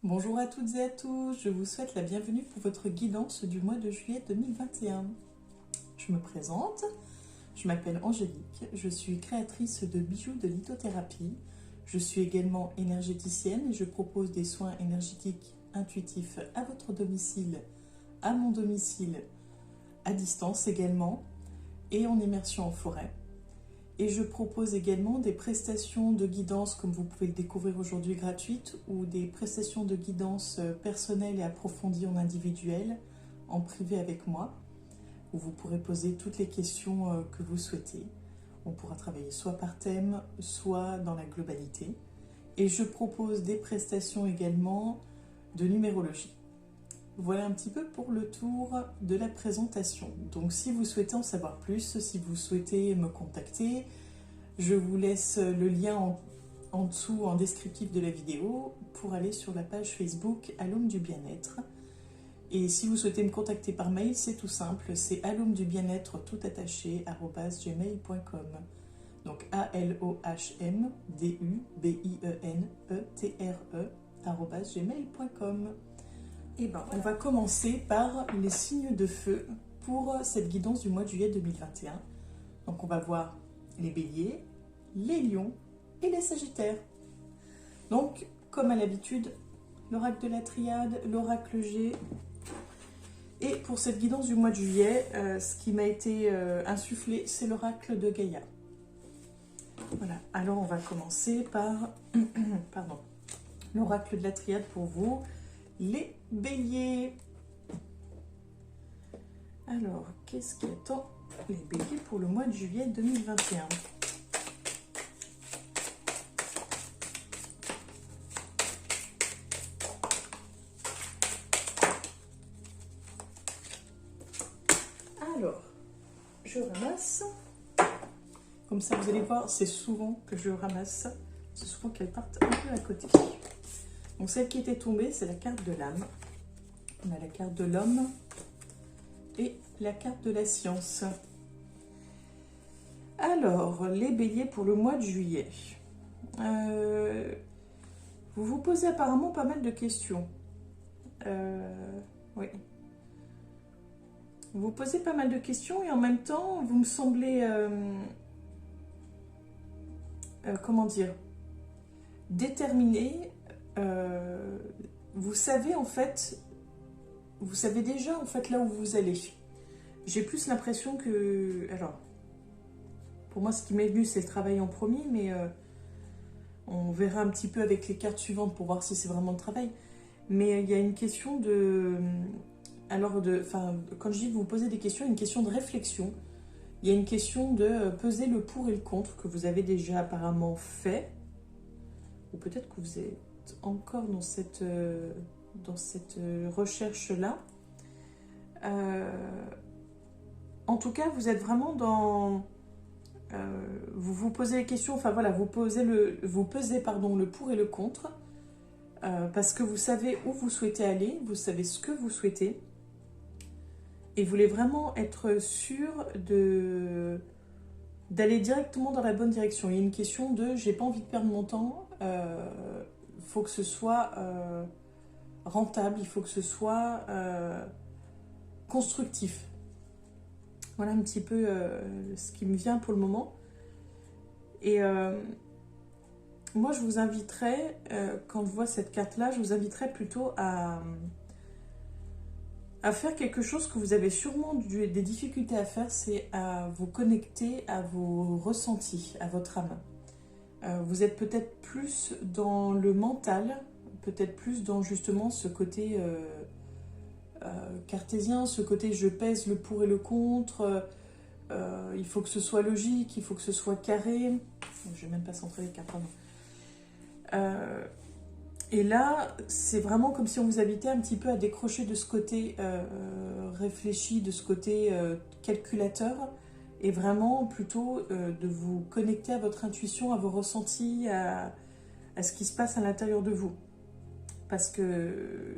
Bonjour à toutes et à tous, je vous souhaite la bienvenue pour votre guidance du mois de juillet 2021. Je me présente, je m'appelle Angélique, je suis créatrice de bijoux de lithothérapie. Je suis également énergéticienne et je propose des soins énergétiques intuitifs à votre domicile, à mon domicile, à distance également, et en immersion en forêt. Et je propose également des prestations de guidance, comme vous pouvez le découvrir aujourd'hui, gratuites, ou des prestations de guidance personnelles et approfondies en individuel, en privé avec moi, où vous pourrez poser toutes les questions que vous souhaitez. On pourra travailler soit par thème, soit dans la globalité. Et je propose des prestations également de numérologie. Voilà un petit peu pour le tour de la présentation. Donc si vous souhaitez en savoir plus, si vous souhaitez me contacter, je vous laisse le lien en dessous en descriptif de la vidéo pour aller sur la page Facebook Alôme du Bien-être. Et si vous souhaitez me contacter par mail, c'est tout simple, c'est alomedubien-être tout attaché @gmail.com. Donc ALOHMDUBIENETRE @gmail.com. Et ben, on va commencer par les signes de feu pour cette guidance du mois de juillet 2021. Donc on va voir les béliers, les lions et les sagittaires. Donc, comme à l'habitude, l'oracle de la triade, l'oracle G. Et pour cette guidance du mois de juillet, ce qui m'a été insufflé, c'est l'oracle de Gaïa. Voilà, alors on va commencer par pardon, l'oracle de la triade pour vous. Les béliers. Alors, qu'est-ce qui attend les béliers pour le mois de juillet 2021? Alors, je ramasse. Comme ça, vous allez voir, c'est souvent que je ramasse. C'est souvent qu'elles partent un peu à côté. Donc celle qui était tombée, c'est la carte de l'âme. On a la carte de l'homme et la carte de la science. Alors, les béliers pour le mois de juillet. Vous vous posez apparemment pas mal de questions. Oui. Vous vous posez pas mal de questions et en même temps, vous me semblez... comment dire, déterminé. Vous savez en fait, vous savez déjà en fait là où vous allez. J'ai plus l'impression que, alors, pour moi ce qui m'est venu c'est le travail en premier, mais on verra un petit peu avec les cartes suivantes pour voir si c'est vraiment le travail. Mais il y a une question de, alors quand je dis que vous posez des questions, il y a une question de réflexion. Il y a une question de peser le pour et le contre que vous avez déjà apparemment fait, ou peut-être que vous êtes encore dans cette recherche-là. En tout cas, vous êtes vraiment dans... vous vous posez les questions, enfin voilà, vous pesez le pour et le contre, parce que vous savez où vous souhaitez aller, vous savez ce que vous souhaitez, et vous voulez vraiment être sûr d'aller directement dans la bonne direction. Il y a une question de « j'ai pas envie de perdre mon temps », faut que ce soit rentable, il faut que ce soit constructif. Voilà un petit peu ce qui me vient pour le moment. Et moi, je vous inviterais, quand je vois cette carte-là, je vous inviterais plutôt à faire quelque chose que vous avez sûrement des difficultés à faire, c'est à vous connecter à vos ressentis, à votre âme. Vous êtes peut-être plus dans le mental, peut-être plus dans justement ce côté cartésien, ce côté je pèse le pour et le contre, il faut que ce soit logique, il faut que ce soit carré. Je vais même pas centrer les cartes, pardon. Et là, c'est vraiment comme si on vous invitait un petit peu à décrocher de ce côté réfléchi, de ce côté calculateur, et vraiment plutôt de vous connecter à votre intuition, à vos ressentis, à ce qui se passe à l'intérieur de vous. Parce que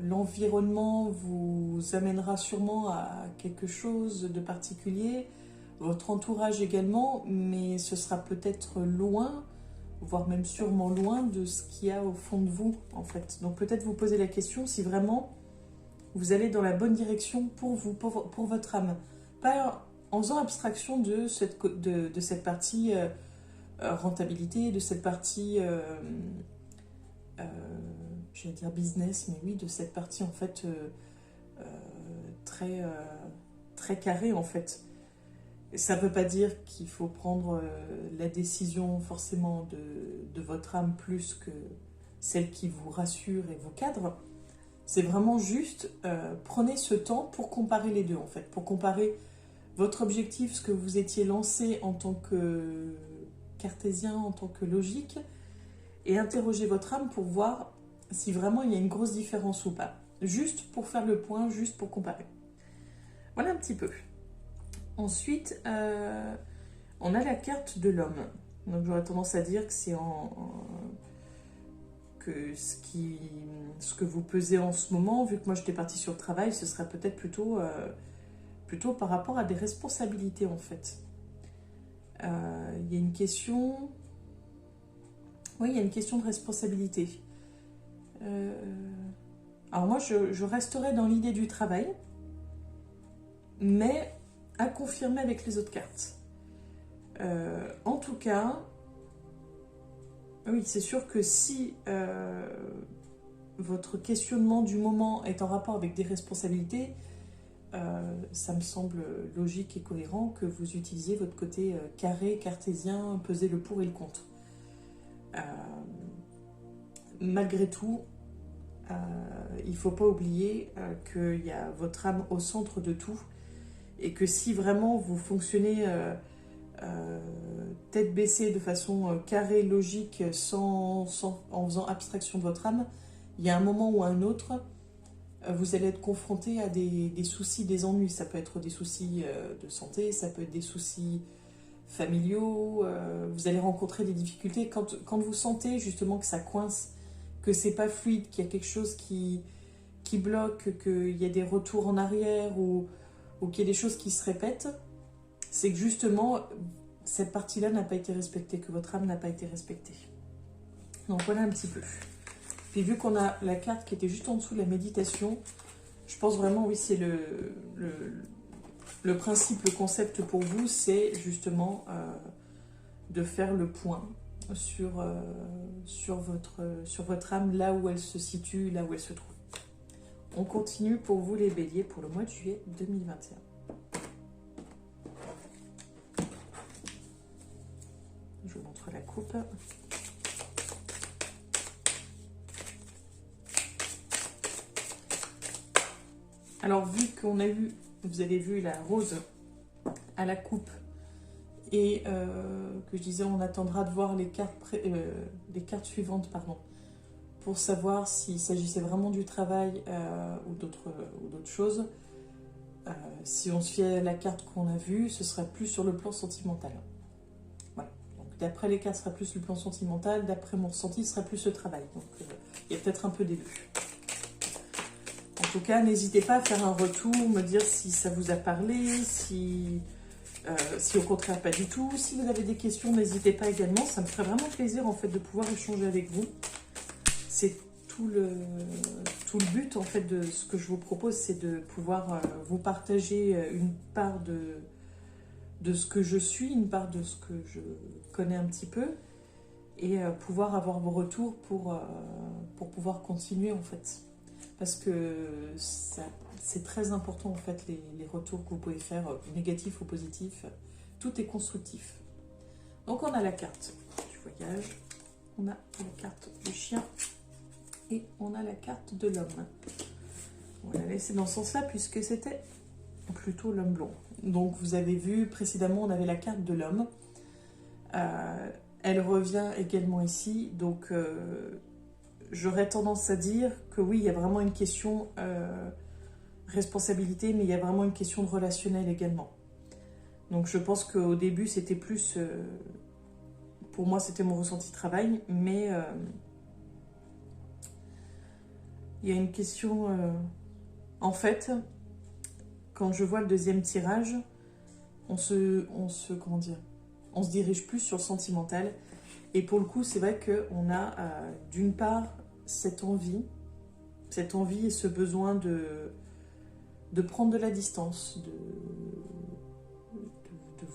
l'environnement vous amènera sûrement à quelque chose de particulier, votre entourage également, mais ce sera peut-être loin voire même sûrement loin de ce qu'il y a au fond de vous, en fait. Donc peut-être vous poser la question si vraiment vous allez dans la bonne direction pour vous, pour votre âme. Pas en faisant abstraction de cette partie rentabilité, de cette partie, j'allais dire business, mais oui, de cette partie en fait très, très carrée en fait. Ça ne veut pas dire qu'il faut prendre la décision forcément de votre âme plus que celle qui vous rassure et vous cadre. C'est vraiment juste, prenez ce temps pour comparer les deux en fait, pour comparer votre objectif, ce que vous étiez lancé en tant que cartésien, en tant que logique, et interroger votre âme pour voir si vraiment il y a une grosse différence ou pas. Juste pour faire le point, juste pour comparer. Voilà un petit peu. Ensuite, on a la carte de l'homme. Donc j'aurais tendance à dire que c'est que ce que vous pesez en ce moment, vu que moi j'étais partie sur le travail, ce serait peut-être plutôt par rapport à des responsabilités en fait. Il y a une question... Oui, il y a une question de responsabilité. Alors moi, je resterai dans l'idée du travail, mais à confirmer avec les autres cartes. En tout cas, oui, c'est sûr que si votre questionnement du moment est en rapport avec des responsabilités, ça me semble logique et cohérent que vous utilisiez votre côté carré, cartésien, peser le pour et le contre. Malgré tout, il ne faut pas oublier qu'il y a votre âme au centre de tout et que si vraiment vous fonctionnez tête baissée de façon carrée, logique, en faisant abstraction de votre âme, il y a un moment ou un autre, vous allez être confronté à des soucis, des ennuis. Ça peut être des soucis de santé, ça peut être des soucis familiaux, vous allez rencontrer des difficultés. Quand vous sentez justement que ça coince, que c'est pas fluide, qu'il y a quelque chose qui bloque, qu'il y a des retours en arrière ou qu'il y a des choses qui se répètent, c'est que justement cette partie-là n'a pas été respectée, que votre âme n'a pas été respectée. Donc voilà un petit peu. Puis vu qu'on a la carte qui était juste en dessous de la méditation, je pense vraiment, oui, c'est le principe, le concept pour vous, c'est justement de faire le point sur votre âme, là où elle se situe, là où elle se trouve. On continue pour vous les béliers pour le mois de juillet 2021. Je vous montre la coupe. Alors vu qu'on a eu, vous avez vu la rose à la coupe et que je disais on attendra de voir les cartes suivantes, pardon, pour savoir s'il s'agissait vraiment du travail ou d'autres choses. Si on se fie à la carte qu'on a vue, ce serait plus sur le plan sentimental. Voilà. Donc d'après les cartes, ce serait plus le plan sentimental, d'après mon ressenti, ce serait plus le travail. Donc il y a peut-être un peu des deux. En tout cas, n'hésitez pas à faire un retour, me dire si ça vous a parlé, si au contraire pas du tout. Si vous avez des questions, n'hésitez pas également. Ça me ferait vraiment plaisir en fait de pouvoir échanger avec vous. C'est tout le but en fait de ce que je vous propose, c'est de pouvoir vous partager une part de ce que je suis, une part de ce que je connais un petit peu, et pouvoir avoir vos retours pour pouvoir continuer en fait. Parce que c'est très important en fait les retours que vous pouvez faire, négatifs ou positifs, tout est constructif. Donc on a la carte du voyage, on a la carte du chien et on a la carte de l'homme. On va la laisser dans ce sens-là puisque c'était plutôt l'homme blond. Donc vous avez vu précédemment on avait la carte de l'homme. Elle revient également ici, donc j'aurais tendance à dire que oui, il y a vraiment une question responsabilité, mais il y a vraiment une question de relationnel également. Donc je pense qu'au début, c'était plus... pour moi, c'était mon ressenti travail, mais il y a une question... en fait, quand je vois le deuxième tirage, on se dirige plus sur le sentimental Et pour le coup, c'est vrai qu'on a d'une part cette envie et ce besoin de prendre de la distance, de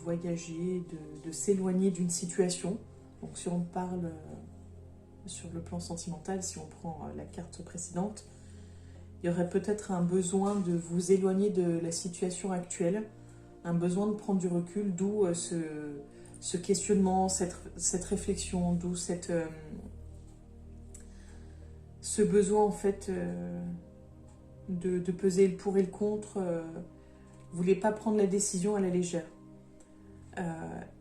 voyager, de s'éloigner d'une situation. Donc si on parle sur le plan sentimental, si on prend la carte précédente, il y aurait peut-être un besoin de vous éloigner de la situation actuelle, un besoin de prendre du recul, d'où ce questionnement, cette réflexion, d'où ce besoin en fait de peser le pour et le contre. Vous voulez pas prendre la décision à la légère.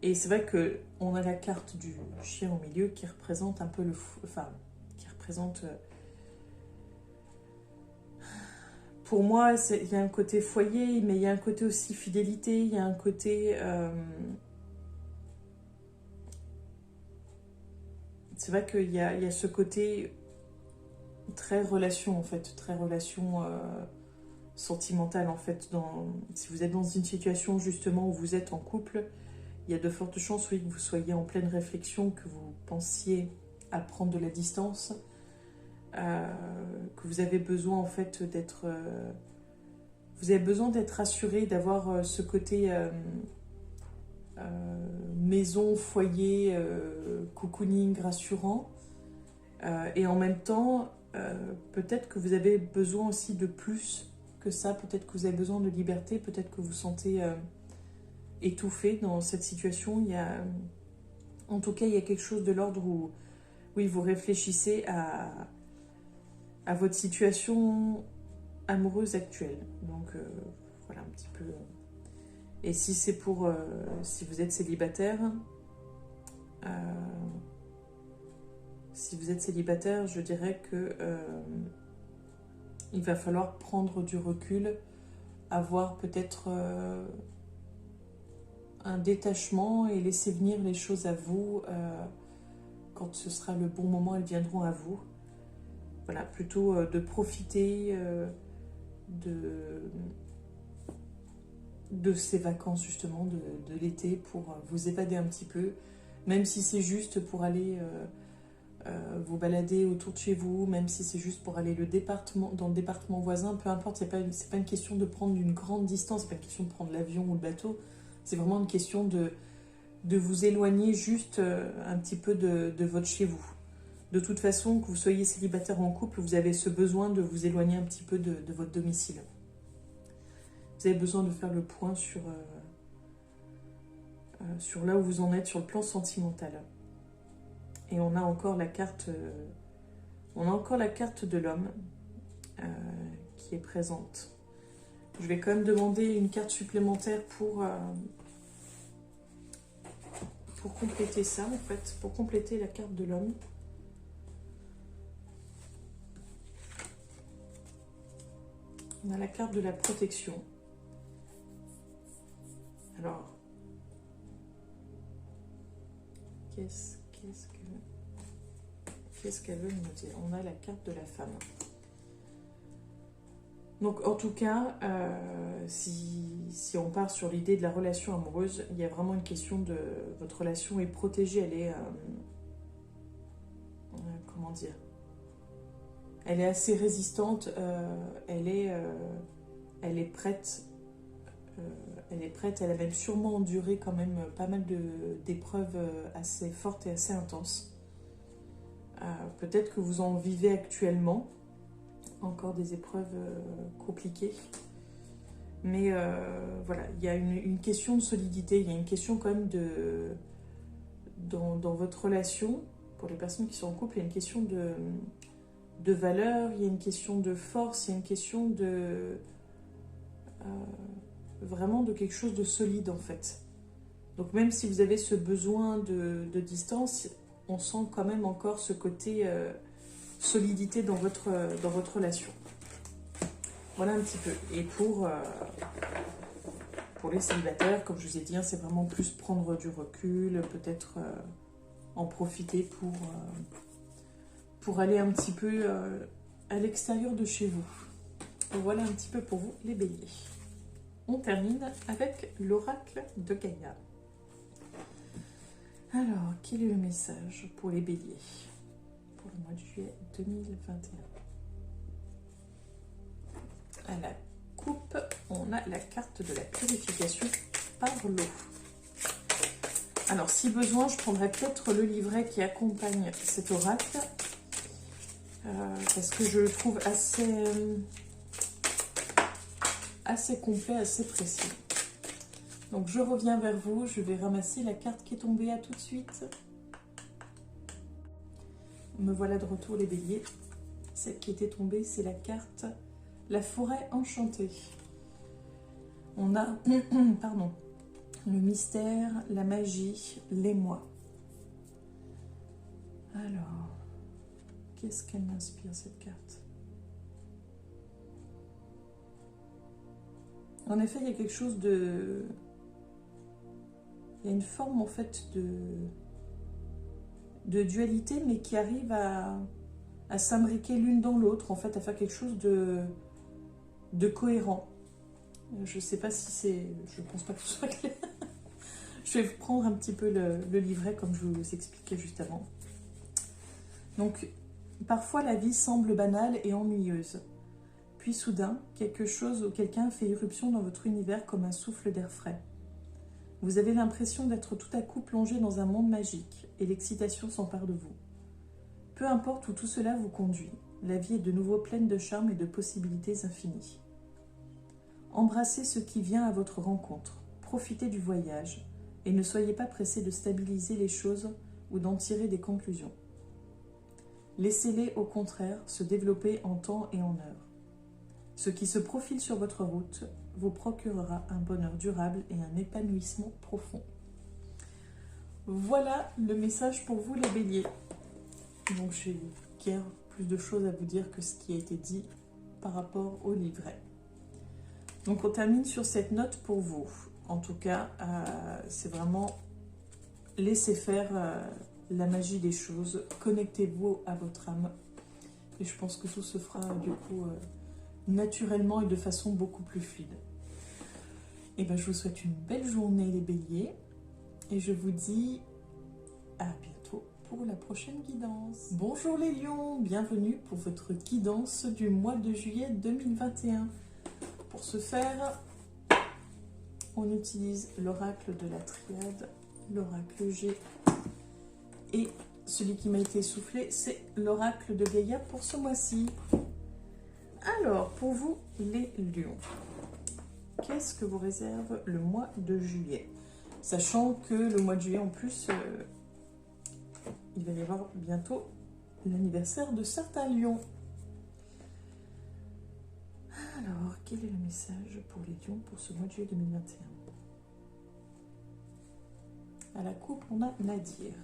Et c'est vrai qu'on a la carte du chien au milieu qui représente un peu qui représente... pour moi, il y a un côté foyer, mais il y a un côté aussi fidélité, il y a un côté... c'est vrai qu'il y a ce côté très relation, en fait, très relation sentimentale, en fait. Si vous êtes dans une situation, justement, où vous êtes en couple, il y a de fortes chances, oui, que vous soyez en pleine réflexion, que vous pensiez à prendre de la distance, que vous avez besoin, en fait, d'être... vous avez besoin d'être rassuré, d'avoir ce côté maison, foyer, cocooning rassurant. Et en même temps, peut-être que vous avez besoin aussi de plus que ça. Peut-être que vous avez besoin de liberté. Peut-être que vous sentez étouffé dans cette situation. En tout cas, il y a quelque chose de l'ordre où oui, vous réfléchissez à votre situation amoureuse actuelle. Donc, voilà un petit peu... Et si c'est pour... si vous êtes célibataire... si vous êtes célibataire, je dirais que il va falloir prendre du recul, avoir peut-être un détachement et laisser venir les choses à vous. Quand ce sera le bon moment, elles viendront à vous. Voilà, plutôt de profiter de ces vacances justement, de l'été, pour vous évader un petit peu, même si c'est juste pour aller vous balader autour de chez vous, même si c'est juste pour aller dans le département voisin, peu importe, c'est pas une question de prendre une grande distance, c'est pas une question de prendre l'avion ou le bateau, c'est vraiment une question de vous éloigner juste un petit peu de votre chez vous. De toute façon, que vous soyez célibataire ou en couple, vous avez ce besoin de vous éloigner un petit peu de votre domicile. Vous avez besoin de faire le point sur là où vous en êtes sur le plan sentimental. Et on a encore la carte de l'homme qui est présente. Je vais quand même demander une carte supplémentaire pour compléter ça, en fait, pour compléter la carte de l'homme. On a la carte de la protection. Alors, qu'est-ce qu'elle veut nous dire? On a la carte de la femme. Donc, en tout cas, si on part sur l'idée de la relation amoureuse, il y a vraiment une question de... Votre relation est protégée, elle est... comment dire? Elle est assez résistante, elle est prête. Elle a même sûrement enduré quand même pas mal d'épreuves assez fortes et assez intenses. Peut-être que vous en vivez actuellement, encore des épreuves compliquées. Mais voilà, il y a une question de solidité, il y a une question quand même dans votre relation, pour les personnes qui sont en couple, il y a une question de valeur, il y a une question de force, il y a une question vraiment de quelque chose de solide en fait. Donc même si vous avez ce besoin de distance, on sent quand même encore ce côté solidité dans votre relation. Voilà un petit peu. Et pour les célibataires, comme je vous ai dit, c'est vraiment plus prendre du recul, peut-être en profiter pour aller un petit peu à l'extérieur de chez vous. Voilà un petit peu pour vous les béliers. On termine avec l'oracle de Gaïa. Alors, quel est le message pour les béliers pour le mois de juillet 2021? À la coupe, on a la carte de la purification par l'eau. Alors, si besoin, je prendrai peut-être le livret qui accompagne cet oracle, parce que je le trouve assez complet, assez précis. Donc, je reviens vers vous, je vais ramasser la carte qui est tombée, à tout de suite. Me voilà de retour, les béliers. Celle qui était tombée, c'est la carte La forêt enchantée. On a, pardon, le mystère, la magie, l'émoi. Alors, qu'est-ce qu'elle m'inspire, cette carte? En effet, il y a quelque chose de... Il y a une forme, en fait, de dualité, mais qui arrive à s'imbriquer l'une dans l'autre, en fait, à faire quelque chose de cohérent. Je ne sais pas si c'est... Je pense pas que ce soit clair. Je vais prendre un petit peu le livret, comme je vous expliquais juste avant. Donc, parfois, la vie semble banale et ennuyeuse. Puis, soudain, quelque chose ou quelqu'un fait irruption dans votre univers comme un souffle d'air frais. Vous avez l'impression d'être tout à coup plongé dans un monde magique, et l'excitation s'empare de vous. Peu importe où tout cela vous conduit, la vie est de nouveau pleine de charme et de possibilités infinies. Embrassez ce qui vient à votre rencontre, profitez du voyage, et ne soyez pas pressé de stabiliser les choses ou d'en tirer des conclusions. Laissez-les, au contraire, se développer en temps et en heure. Ce qui se profile sur votre route vous procurera un bonheur durable et un épanouissement profond. Voilà le message pour vous, les béliers. Donc, j'ai guère plus de choses à vous dire que ce qui a été dit par rapport au livret. Donc, on termine sur cette note pour vous. En tout cas, c'est vraiment laissez faire la magie des choses. Connectez-vous à votre âme. Et je pense que tout se fera du coup naturellement et de façon beaucoup plus fluide. Et bien, je vous souhaite une belle journée, les béliers. Et je vous dis à bientôt pour la prochaine guidance. Bonjour les lions, bienvenue pour votre guidance du mois de juillet 2021. Pour ce faire, on utilise l'oracle de la triade, l'oracle G, et celui qui m'a été soufflé, c'est l'oracle de Gaïa pour ce mois-ci. Alors, pour vous les lions, qu'est-ce que vous réserve le mois de juillet? Sachant que le mois de juillet, en plus, il va y avoir bientôt l'anniversaire de certains lions. Alors, quel est le message pour les lions pour ce mois de juillet 2021? À la coupe, on a Nadir.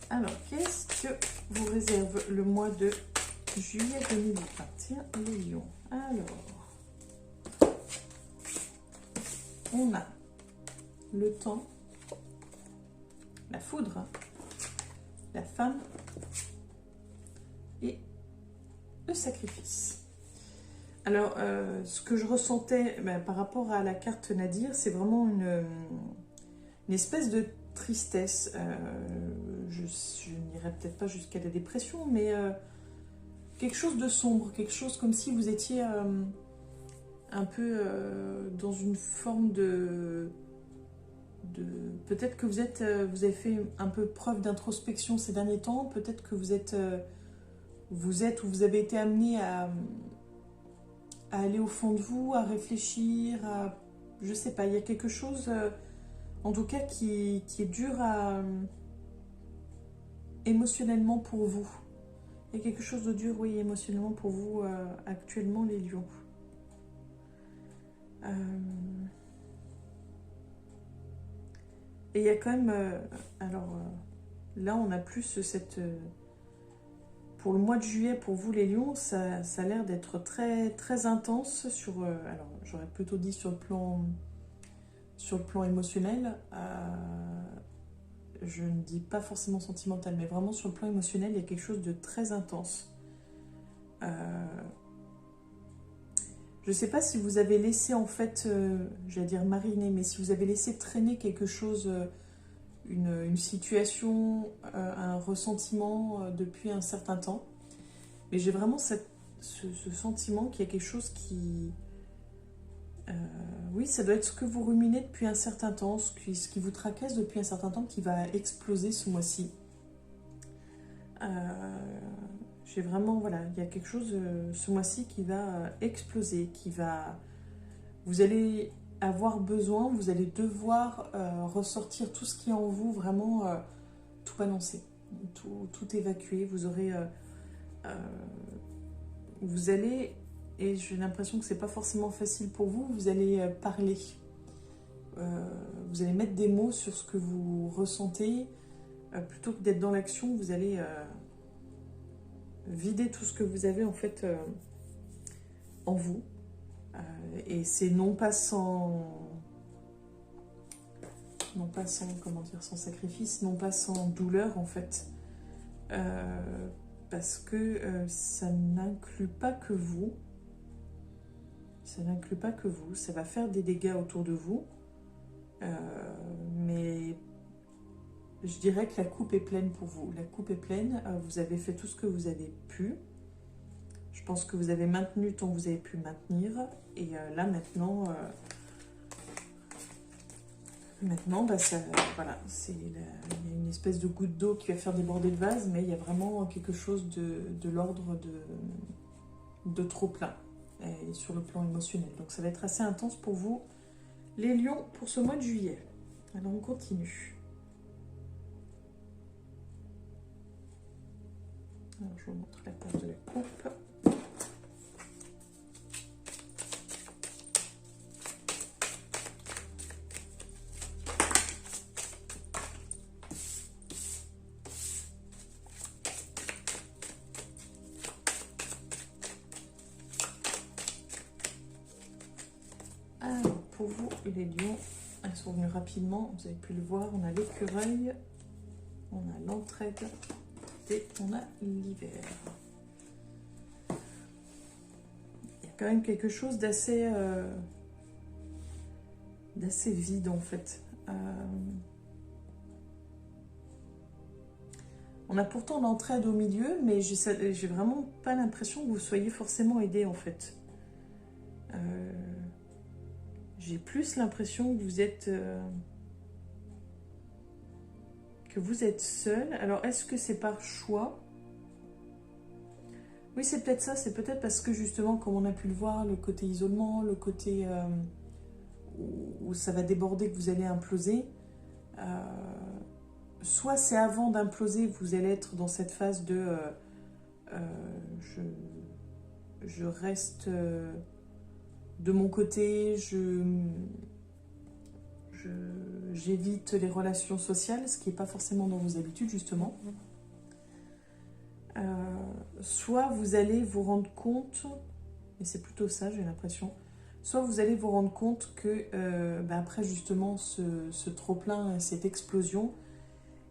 Alors, qu'est-ce que vous réserve le mois de juillet 2021, les lions? Alors, on a le temps, la foudre, la femme et le sacrifice. Alors, ce que je ressentais par rapport à la carte Nadir, c'est vraiment une espèce de tristesse. Je n'irai peut-être pas jusqu'à la dépression, mais quelque chose de sombre, quelque chose comme si vous étiez un peu dans une forme de peut-être que vous avez fait un peu preuve d'introspection ces derniers temps, peut-être que vous avez été amené à aller au fond de vous, à réfléchir, je sais pas, il y a quelque chose en tout cas qui est dur émotionnellement pour vous. Il y a quelque chose de dur, oui, émotionnellement pour vous actuellement, les lions. Et il y a quand même... là, on a plus pour le mois de juillet, pour vous les lions, ça a l'air d'être très, très intense sur... alors, j'aurais plutôt dit sur le plan émotionnel. Je ne dis pas forcément sentimental, mais vraiment sur le plan émotionnel, il y a quelque chose de très intense. Je ne sais pas si vous avez laissé, en fait, j'allais dire mariner, mais si vous avez laissé traîner quelque chose, une situation, un ressentiment depuis un certain temps. Mais j'ai vraiment ce sentiment qu'il y a quelque chose qui... oui, ça doit être ce que vous ruminez depuis un certain temps, ce qui vous tracasse depuis un certain temps, qui va exploser ce mois-ci. J'ai vraiment, voilà, il y a quelque chose ce mois-ci qui va exploser, qui va... Vous allez avoir besoin, vous allez devoir ressortir tout ce qui est en vous, vraiment tout balancer, tout évacuer. Vous aurez... vous allez... Et j'ai l'impression que c'est pas forcément facile pour vous, vous allez parler. Vous allez mettre des mots sur ce que vous ressentez. Plutôt que d'être dans l'action, vous allez vider tout ce que vous avez en fait en vous. Et c'est non pas sans... comment dire, sans sacrifice, non pas sans douleur en fait. Parce que ça n'inclut pas que vous. Ça n'inclut pas que vous, ça va faire des dégâts autour de vous, mais je dirais que la coupe est pleine pour vous. La coupe est pleine, vous avez fait tout ce que vous avez pu. Je pense que vous avez maintenu tant que vous avez pu maintenir. Et là, maintenant, bah, ça, voilà, il y a une espèce de goutte d'eau qui va faire déborder le vase, mais il y a vraiment quelque chose de l'ordre de trop plein. Et sur le plan émotionnel. Donc ça va être assez intense pour vous, les lions, pour ce mois de juillet. Alors on continue. Alors je vous montre la page de la coupe. Alors, pour vous, les lions, elles sont venues rapidement, vous avez pu le voir, on a l'écureuil, on a l'entraide et on a l'hiver. Il y a quand même quelque chose d'assez vide en fait. On a pourtant l'entraide au milieu, mais j'ai vraiment pas l'impression que vous soyez forcément aidé en fait. J'ai plus l'impression que vous êtes seul. Alors, est-ce que c'est par choix? Oui, c'est peut-être ça. C'est peut-être parce que, justement, comme on a pu le voir, le côté isolement, le côté où ça va déborder, que vous allez imploser. Soit c'est avant d'imploser, vous allez être dans cette phase de... je reste... de mon côté, j'évite les relations sociales, ce qui n'est pas forcément dans vos habitudes, justement. Soit vous allez vous rendre compte, et c'est plutôt ça, j'ai l'impression, soit vous allez vous rendre compte que, après justement ce trop-plein, cette explosion,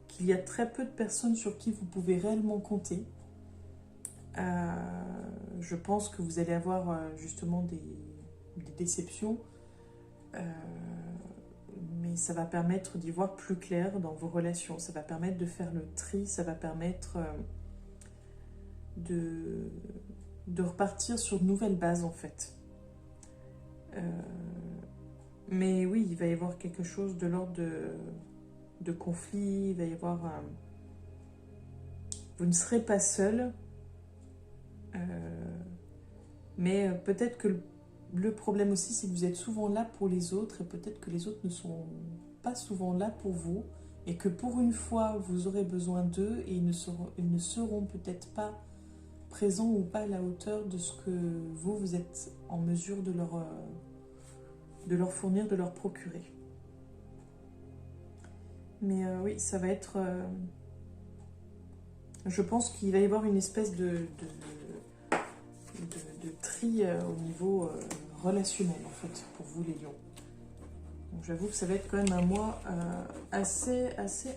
qu'il y a très peu de personnes sur qui vous pouvez réellement compter. Je pense que vous allez avoir justement des déceptions, mais ça va permettre d'y voir plus clair dans vos relations, ça va permettre de faire le tri, ça va permettre de repartir sur de nouvelles bases en fait. Mais oui, il va y avoir quelque chose de l'ordre de conflit, il va y avoir... vous ne serez pas seul, mais peut-être que le problème aussi, c'est que vous êtes souvent là pour les autres et peut-être que les autres ne sont pas souvent là pour vous et que pour une fois, vous aurez besoin d'eux et ils ne seront peut-être pas présents ou pas à la hauteur de ce que vous êtes en mesure de leur fournir, de leur procurer. Mais oui, ça va être Je pense qu'il va y avoir une espèce de tri au niveau relationnel, en fait, pour vous les lions. Donc j'avoue que ça va être quand même un mois assez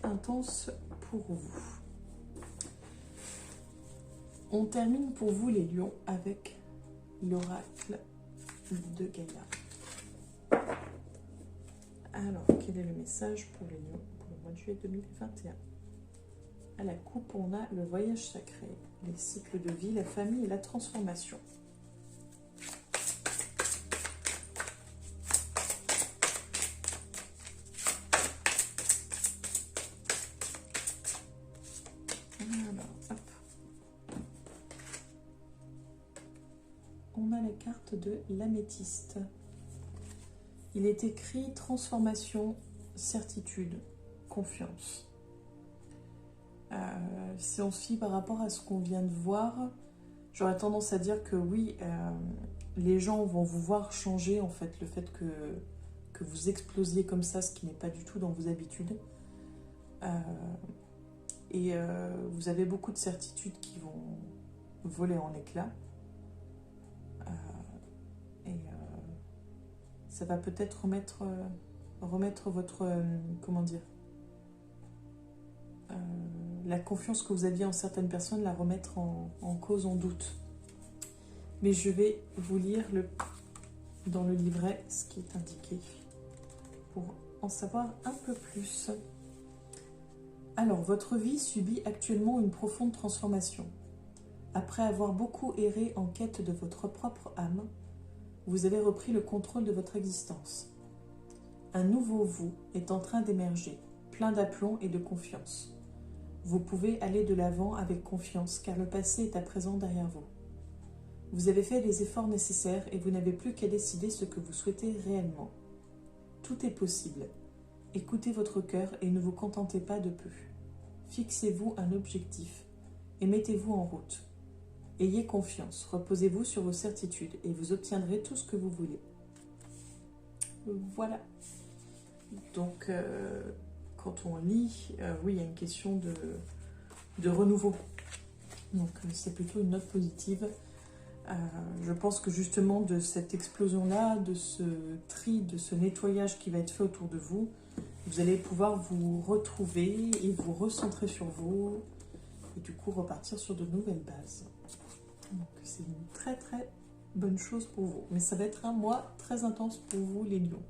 intense pour vous. On termine pour vous les lions avec l'oracle de Gaïa. Alors, quel est le message pour les lions pour le mois de juillet 2021? À la coupe, on a le voyage sacré, les cycles de vie, la famille et la transformation. Alors, hop. On a la carte de l'améthyste. Il est écrit transformation, certitude, confiance. Si on se fie par rapport à ce qu'on vient de voir, j'aurais tendance à dire que oui, les gens vont vous voir changer, en fait, le fait que vous explosiez comme ça, ce qui n'est pas du tout dans vos habitudes. Vous avez beaucoup de certitudes qui vont voler en éclats. Ça va peut-être remettre votre, comment dire, la confiance que vous aviez en certaines personnes, la remettre en cause, en doute. Mais je vais vous lire dans le livret ce qui est indiqué pour en savoir un peu plus. Alors, votre vie subit actuellement une profonde transformation. Après avoir beaucoup erré en quête de votre propre âme, vous avez repris le contrôle de votre existence. Un nouveau vous est en train d'émerger, plein d'aplomb et de confiance. Vous pouvez aller de l'avant avec confiance car le passé est à présent derrière vous. Vous avez fait les efforts nécessaires et vous n'avez plus qu'à décider ce que vous souhaitez réellement. Tout est possible. Écoutez votre cœur et ne vous contentez pas de peu. Fixez-vous un objectif et mettez-vous en route. Ayez confiance, reposez-vous sur vos certitudes et vous obtiendrez tout ce que vous voulez. Voilà. Donc, quand on lit, oui, il y a une question de renouveau. Donc, c'est plutôt une note positive. Je pense que justement, de cette explosion-là, de ce tri, de ce nettoyage qui va être fait autour de vous, vous allez pouvoir vous retrouver et vous recentrer sur vous et du coup repartir sur de nouvelles bases. Donc c'est une très bonne chose pour vous. Mais ça va être un mois très intense pour vous les lions.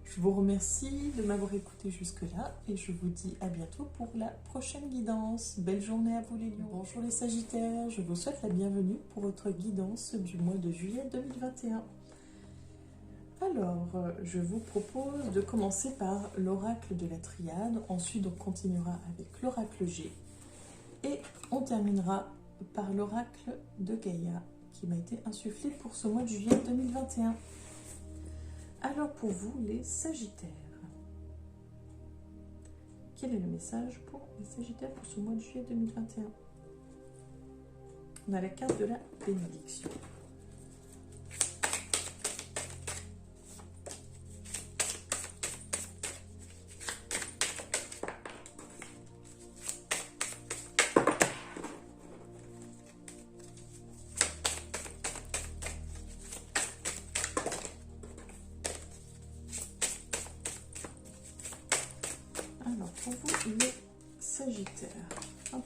Je vous remercie de m'avoir écouté jusque-là et je vous dis à bientôt pour la prochaine guidance. Belle journée à vous les lions. Bonjour les sagittaires, je vous souhaite la bienvenue pour votre guidance du mois de juillet 2021. Alors, je vous propose de commencer par l'oracle de la triade. Ensuite, on continuera avec l'oracle G. Et on terminera par l'oracle de Gaïa qui m'a été insufflé pour ce mois de juillet 2021. Alors pour vous les sagittaires, quel est le message pour les sagittaires pour ce mois de juillet 2021? On a la carte de la bénédiction. Alors, pour vous, les Sagittaires. Hop.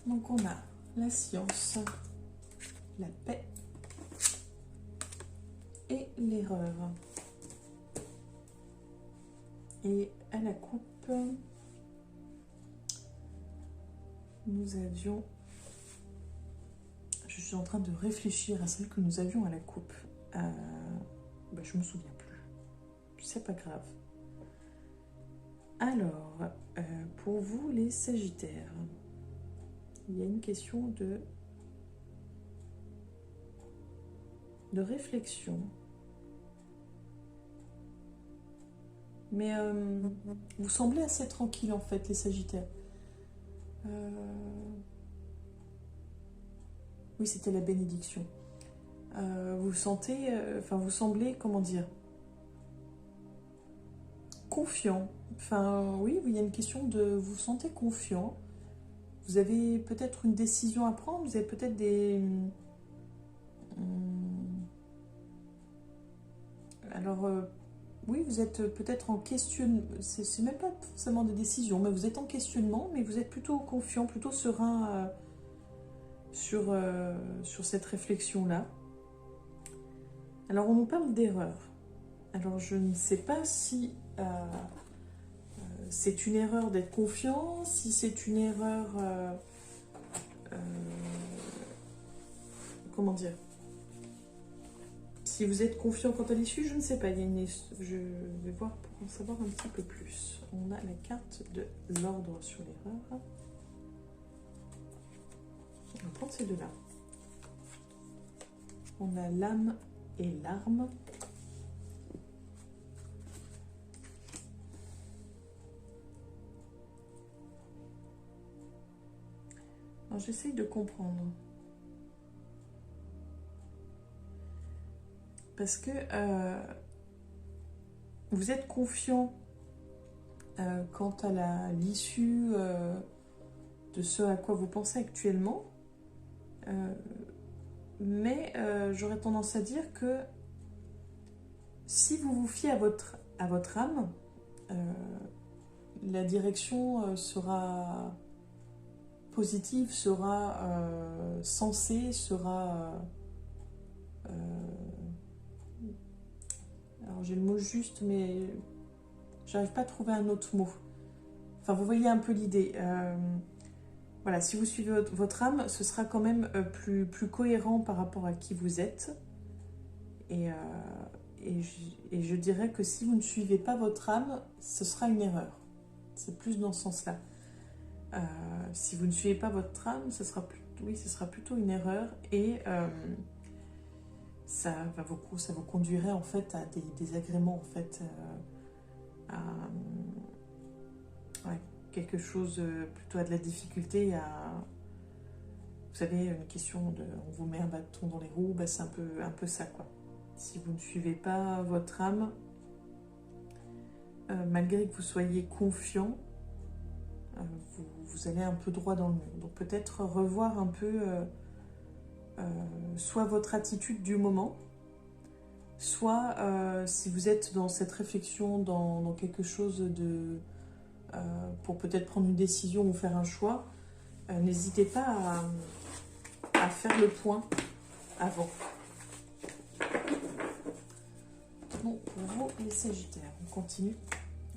Donc, on a la science, la paix et l'erreur. Et à la coupe, nous avions... Je suis en train de réfléchir à celle que nous avions à la coupe. Je me souviens plus. C'est pas grave. Alors, pour vous les Sagittaires, il y a une question de réflexion. Mais vous semblez assez tranquille en fait, les Sagittaires. Oui, c'était la bénédiction. Vous sentez, vous semblez, comment dire, confiant, enfin, oui, il y a une question de vous vous sentez confiant. Vous avez peut-être une décision à prendre, vous avez peut-être des... Alors, oui, vous êtes peut-être en questionnement, c'est même pas forcément des décisions, mais vous êtes en questionnement, mais vous êtes plutôt confiant, plutôt serein sur cette réflexion-là. Alors, on nous parle d'erreur. Alors, je ne sais pas si c'est une erreur d'être confiant, si c'est une erreur... comment dire? Si vous êtes confiant quant à l'issue, je ne sais pas. Je vais voir pour en savoir un petit peu plus. On a la carte de l'ordre sur l'erreur. On va prendre ces deux-là. On a l'âme et l'arme. Alors j'essaye de comprendre. Parce que vous êtes confiant quant à l'issue de ce à quoi vous pensez actuellement. Mais j'aurais tendance à dire que si vous vous fiez à votre âme, la direction sera positive, sera sensée, sera... alors j'ai le mot juste, mais j'arrive pas à trouver un autre mot. Enfin, vous voyez un peu l'idée. Voilà, si vous suivez votre âme, ce sera quand même plus cohérent par rapport à qui vous êtes. Et je dirais que si vous ne suivez pas votre âme, ce sera une erreur. C'est plus dans ce sens-là. Si vous ne suivez pas votre âme, ce sera plutôt une erreur. Et ça vous conduirait en fait à des désagréments, en fait, ouais, quelque chose plutôt à de la difficulté, vous savez, une question de on vous met un bâton dans les roues, bah, c'est un peu ça, quoi. Si vous ne suivez pas votre âme, malgré que vous soyez confiant, vous allez un peu droit dans le mur. Donc peut-être revoir un peu soit votre attitude du moment, soit si vous êtes dans cette réflexion, dans quelque chose de... pour peut-être prendre une décision ou faire un choix, n'hésitez pas à faire le point avant. Bon, pour vous, les Sagittaires, on continue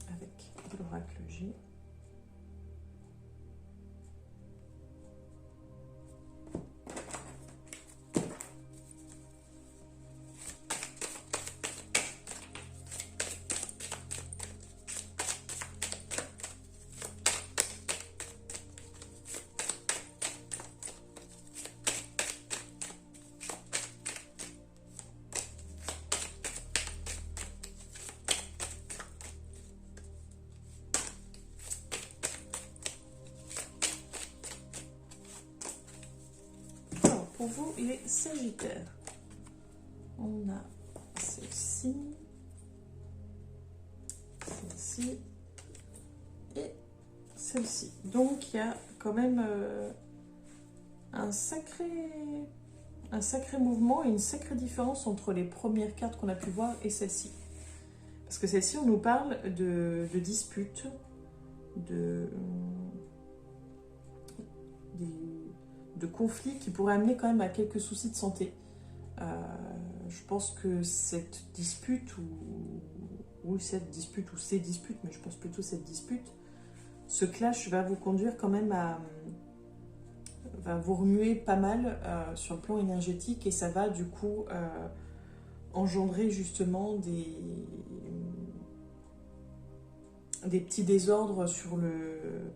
avec l'oracle G. Pour vous, les Sagittaires, on a celle-ci et celle-ci. Donc, il y a quand même un sacré mouvement et une sacrée différence entre les premières cartes qu'on a pu voir et celle-ci. Parce que celle-ci, on nous parle de disputes, de conflits qui pourraient amener quand même à quelques soucis de santé. Je pense que cette dispute, ou ces disputes, mais je pense plutôt cette dispute, ce clash va vous conduire quand même va vous remuer pas mal sur le plan énergétique, et ça va du coup engendrer justement des petits désordres sur le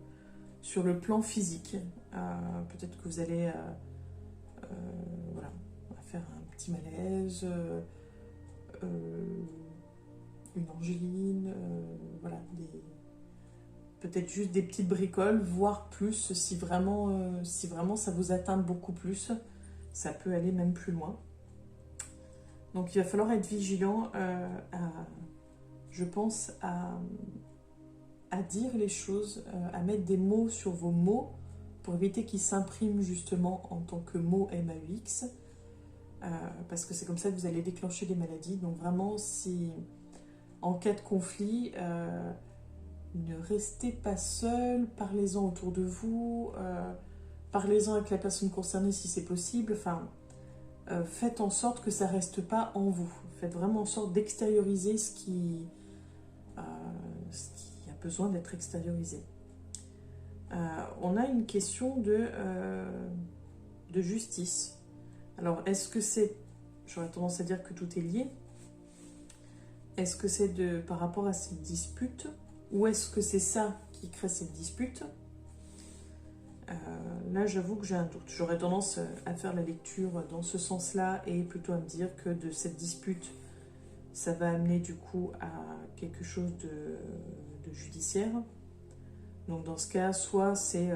plan physique. Peut-être que vous allez voilà, faire un petit malaise, une angine, voilà, peut-être juste des petites bricoles, voire plus, si vraiment ça vous atteint beaucoup plus, ça peut aller même plus loin. Donc il va falloir être vigilant, je pense, à à dire les choses, à mettre des mots sur vos mots pour éviter qu'ils s'impriment justement en tant que mots MAUX, parce que c'est comme ça que vous allez déclencher des maladies. Donc vraiment, si en cas de conflit, ne restez pas seul, parlez-en autour de vous, parlez-en avec la personne concernée si c'est possible, enfin, faites en sorte que ça ne reste pas en vous. Faites vraiment en sorte d'extérioriser ce qui a besoin d'être extériorisé. On a une question de justice. Alors, est-ce que c'est... J'aurais tendance à dire que tout est lié. Est-ce que c'est par rapport à cette dispute, ou est-ce que c'est ça qui crée cette dispute? Là, j'avoue que j'ai un doute. J'aurais tendance à faire la lecture dans ce sens-là et plutôt à me dire que de cette dispute, ça va amener du coup à quelque chose de judiciaire. Donc dans ce cas, soit c'est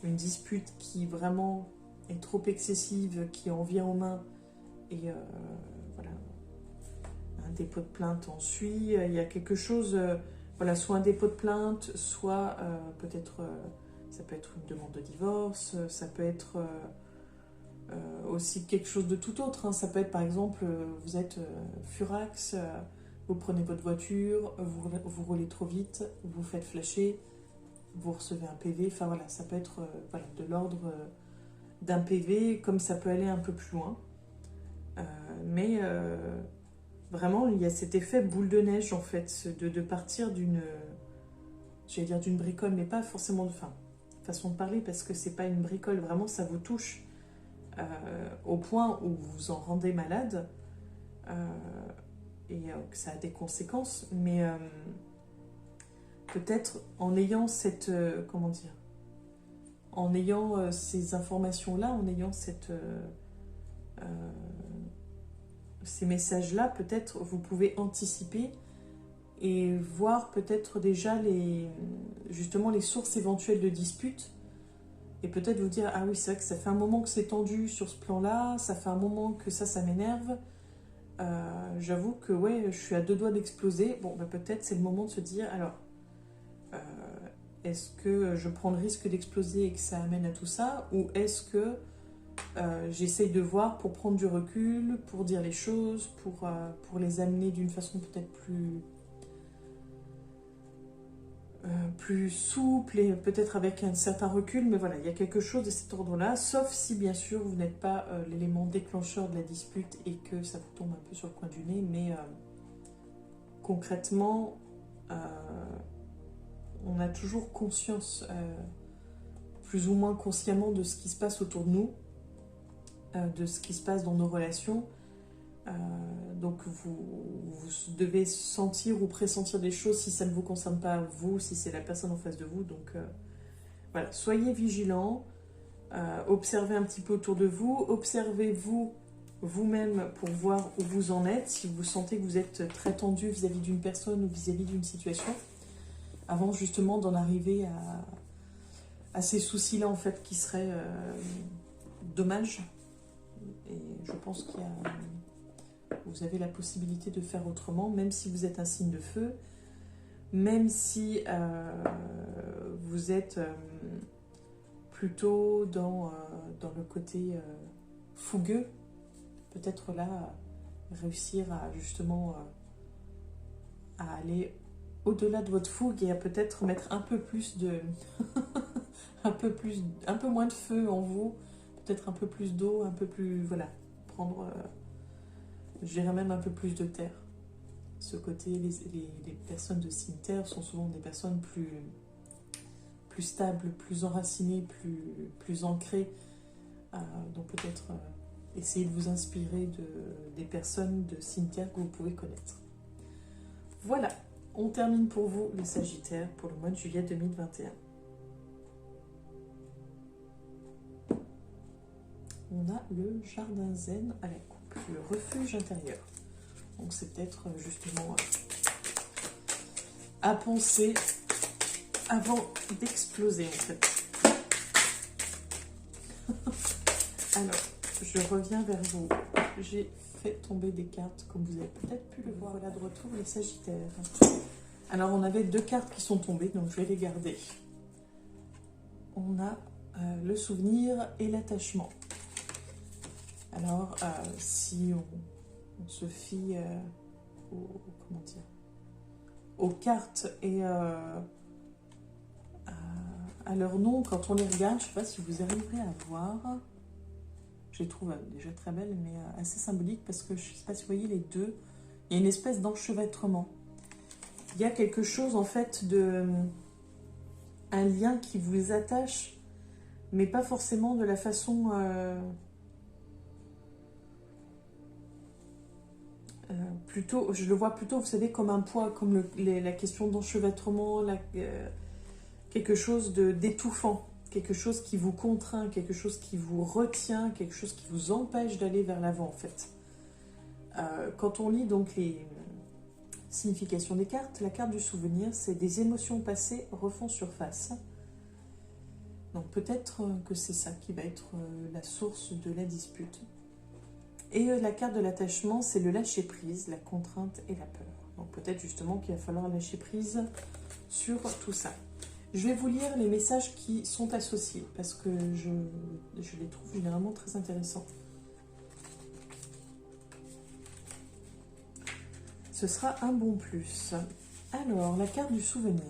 une dispute qui vraiment est trop excessive, qui en vient aux mains et voilà, un dépôt de plainte en suit. Il y a quelque chose, voilà, soit un dépôt de plainte, soit peut-être... ça peut être une demande de divorce, ça peut être aussi quelque chose de tout autre. Hein. Ça peut être par exemple, vous êtes furax, vous prenez votre voiture, vous roulez trop vite, vous faites flasher, vous recevez un PV. Enfin voilà, ça peut être voilà, de l'ordre d'un PV, comme ça peut aller un peu plus loin. Mais vraiment, il y a cet effet boule de neige en fait, de partir d'une, j'allais dire d'une bricole, mais pas forcément de façon de parler, parce que c'est pas une bricole, vraiment ça vous touche au point où vous vous en rendez malade et que ça a des conséquences, mais peut-être en ayant cette comment dire, en ayant ces informations là, en ayant ces messages là, peut-être vous pouvez anticiper et voir peut-être déjà justement les sources éventuelles de disputes, et peut-être vous dire, ah oui, c'est vrai que ça fait un moment que c'est tendu sur ce plan-là, ça fait un moment que ça m'énerve, j'avoue que ouais, je suis à deux doigts d'exploser. Bon, bah, peut-être c'est le moment de se dire, alors, est-ce que je prends le risque d'exploser et que ça amène à tout ça, ou est-ce que j'essaye de voir pour prendre du recul, pour dire les choses, pour les amener d'une façon peut-être plus souple et peut-être avec un certain recul, mais voilà, il y a quelque chose de cet ordre-là, sauf si bien sûr vous n'êtes pas l'élément déclencheur de la dispute et que ça vous tombe un peu sur le coin du nez, mais concrètement, on a toujours conscience, plus ou moins consciemment, de ce qui se passe autour de nous, de ce qui se passe dans nos relations. Donc vous devez sentir ou pressentir des choses si ça ne vous concerne pas vous, si c'est la personne en face de vous. Donc voilà, soyez vigilants, observez un petit peu autour de vous, observez-vous vous-même pour voir où vous en êtes, si vous sentez que vous êtes très tendu vis-à-vis d'une personne ou vis-à-vis d'une situation, avant justement d'en arriver à ces soucis-là en fait qui seraient dommages. Et je pense qu'il y a... Vous avez la possibilité de faire autrement, même si vous êtes un signe de feu, même si vous êtes plutôt dans le côté fougueux. Peut-être là, réussir à justement à aller au-delà de votre fougue et à peut-être mettre un peu plus de... un peu moins de feu en vous, peut-être un peu plus d'eau, un peu plus... Voilà, prendre... je dirais même un peu plus de terre. Ce côté, les personnes de signe terre sont souvent des personnes plus stables, plus enracinées, plus ancrées. Donc peut-être essayer de vous inspirer des personnes de signe terre que vous pouvez connaître. Voilà, on termine pour vous les Sagittaires pour le mois de juillet 2021. On a le jardin zen à la coupe, le refuge intérieur. Donc c'est peut-être justement à penser avant d'exploser en fait. Alors, je reviens vers vous. J'ai fait tomber des cartes comme vous avez peut-être pu le voir. Voilà de retour les Sagittaires. Alors, on avait 2 cartes qui sont tombées, donc je vais les garder. On a le souvenir et l'attachement. Alors, si on se fie comment dire, aux cartes et à leur nom, quand on les regarde, je ne sais pas si vous arriverez à voir. Je les trouve déjà très belles, mais assez symboliques, parce que je ne sais pas si vous voyez les deux. Il y a une espèce d'enchevêtrement. Il y a quelque chose, en fait, un lien qui vous attache, mais pas forcément de la façon... plutôt, je le vois plutôt, vous savez, comme un poids, comme la question d'enchevêtrement, quelque chose d'étouffant, quelque chose qui vous contraint, quelque chose qui vous retient, quelque chose qui vous empêche d'aller vers l'avant, en fait. Quand on lit donc les significations des cartes, la carte du souvenir, c'est des émotions passées refont surface. Donc peut-être que c'est ça qui va être la source de la dispute. Et la carte de l'attachement, c'est le lâcher-prise, la contrainte et la peur. Donc peut-être justement qu'il va falloir lâcher prise sur tout ça. Je vais vous lire les messages qui sont associés, parce que je les trouve généralement très intéressants. Ce sera un bon plus. Alors, la carte du souvenir.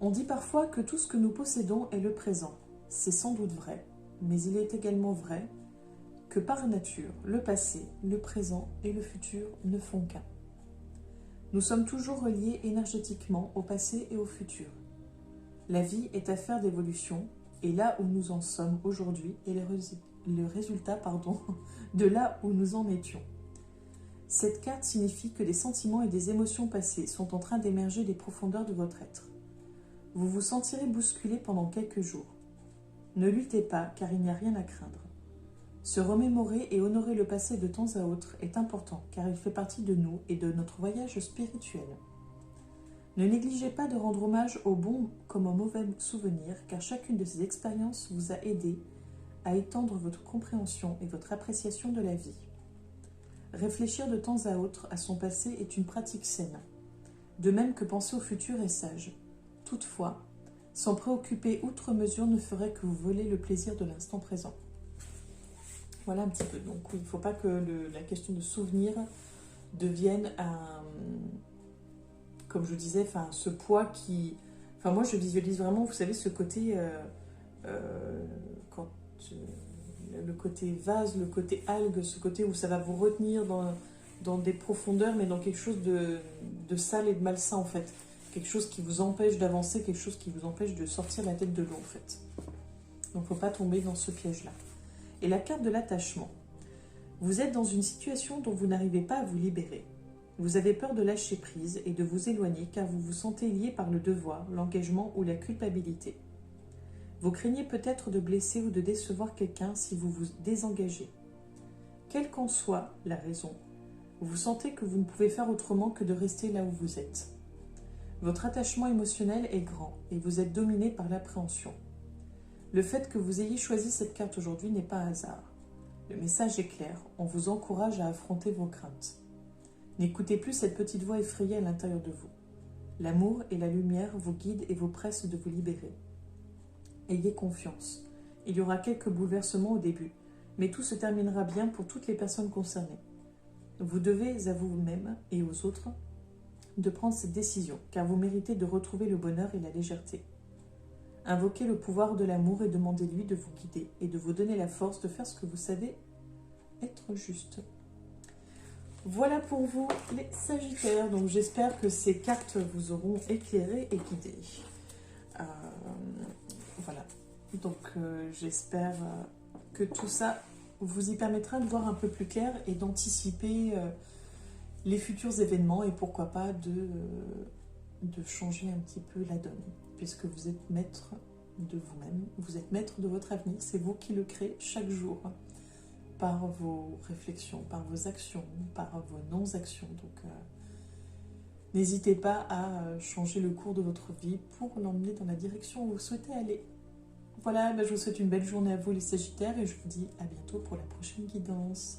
On dit parfois que tout ce que nous possédons est le présent. C'est sans doute vrai, mais il est également vrai que par nature, le passé, le présent et le futur ne font qu'un. Nous sommes toujours reliés énergétiquement au passé et au futur. La vie est affaire d'évolution, et là où nous en sommes aujourd'hui est le résultat de là où nous en étions. Cette carte signifie que des sentiments et des émotions passées sont en train d'émerger des profondeurs de votre être. Vous vous sentirez bousculé pendant quelques jours. Ne luttez pas, car il n'y a rien à craindre. Se remémorer et honorer le passé de temps à autre est important, car il fait partie de nous et de notre voyage spirituel. Ne négligez pas de rendre hommage aux bons comme aux mauvais souvenirs, car chacune de ces expériences vous a aidé à étendre votre compréhension et votre appréciation de la vie. Réfléchir de temps à autre à son passé est une pratique saine, de même que penser au futur est sage. Toutefois, s'en préoccuper outre mesure ne ferait que vous voler le plaisir de l'instant présent. Voilà un petit peu. Donc il ne faut pas que la question de souvenir devienne comme je vous disais, ce poids qui... moi je visualise vraiment, vous savez, ce côté... le côté vase, le côté algue, ce côté où ça va vous retenir dans des profondeurs, mais dans quelque chose de sale et de malsain en fait. Quelque chose qui vous empêche d'avancer, quelque chose qui vous empêche de sortir la tête de l'eau en fait. Donc il ne faut pas tomber dans ce piège-là. Et la carte de l'attachement. Vous êtes dans une situation dont vous n'arrivez pas à vous libérer. Vous avez peur de lâcher prise et de vous éloigner car vous vous sentez lié par le devoir, l'engagement ou la culpabilité. Vous craignez peut-être de blesser ou de décevoir quelqu'un si vous vous désengagez. Quelle qu'en soit la raison, vous sentez que vous ne pouvez faire autrement que de rester là où vous êtes. Votre attachement émotionnel est grand et vous êtes dominé par l'appréhension. Le fait que vous ayez choisi cette carte aujourd'hui n'est pas un hasard. Le message est clair, on vous encourage à affronter vos craintes. N'écoutez plus cette petite voix effrayée à l'intérieur de vous. L'amour et la lumière vous guident et vous pressent de vous libérer. Ayez confiance. Il y aura quelques bouleversements au début, mais tout se terminera bien pour toutes les personnes concernées. Vous devez à vous-même et aux autres de prendre cette décision, car vous méritez de retrouver le bonheur et la légèreté. Invoquez le pouvoir de l'amour et demandez-lui de vous guider et de vous donner la force de faire ce que vous savez être juste. Voilà pour vous les Sagittaires. Donc j'espère que ces cartes vous auront éclairé et guidé. Voilà. Donc j'espère que tout ça vous y permettra de voir un peu plus clair et d'anticiper les futurs événements et pourquoi pas de changer un petit peu la donne. Puisque vous êtes maître de vous-même, vous êtes maître de votre avenir, c'est vous qui le créez chaque jour, par vos réflexions, par vos actions, par vos non-actions. Donc n'hésitez pas à changer le cours de votre vie pour l'emmener dans la direction où vous souhaitez aller. Voilà, je vous souhaite une belle journée à vous les Sagittaires et je vous dis à bientôt pour la prochaine guidance.